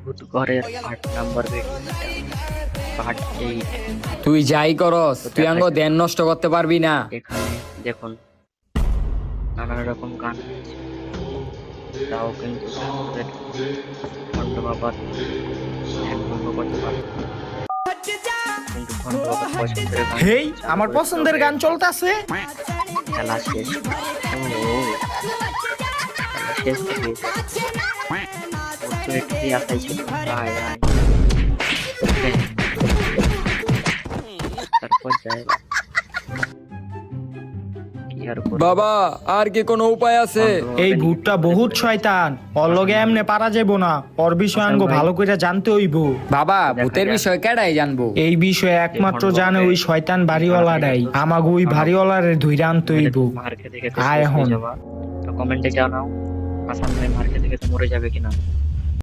ভূত ঘরের 8 নাম্বার ভিডিওটা পার্ট 8। তুই যাই করস, তুই আঙ্গ ধ্যান নষ্ট করতে পারবি না। এখানে দেখুন নানান রকম গান আছে, তাও কিন্তু আমাদের খন্ড বাবার ধ্যান ভঙ্গ করতে পারে না। কিন্তু খন্ড বাবার পছন্দের গান হেই আমার পছন্দের গান চলতেছে। খেলা শেষ। ও, খেলা শেষ হয়ে গেছে। ওর তো একটুই আশাই ছিল, আয় আয়। তারপর যাই কি আর করব। বাবা আর কি কোনো উপায় আছে? এই ভূতটা বহুত শয়তান, ওর লগে এমনে পারা যাবো না, ওর বিষয় আঙ্গ ভালো করে জানতে হইব। বাবা ভূতের বিষয় কেডাই জানবো? এই বিষয়ে একমাত্র জানে ওই শয়তান বাড়িওয়ালাটাই। আমাকে ওই বাড়িওয়ালারে ধইরা আনতে হইব। মার খেতে খেতে আয় শেষ হয়ে এখন। যাবা। তো কমেন্টে জানাও হাসান ভাই মার খেতে খেতে মরে যাবে কিনা।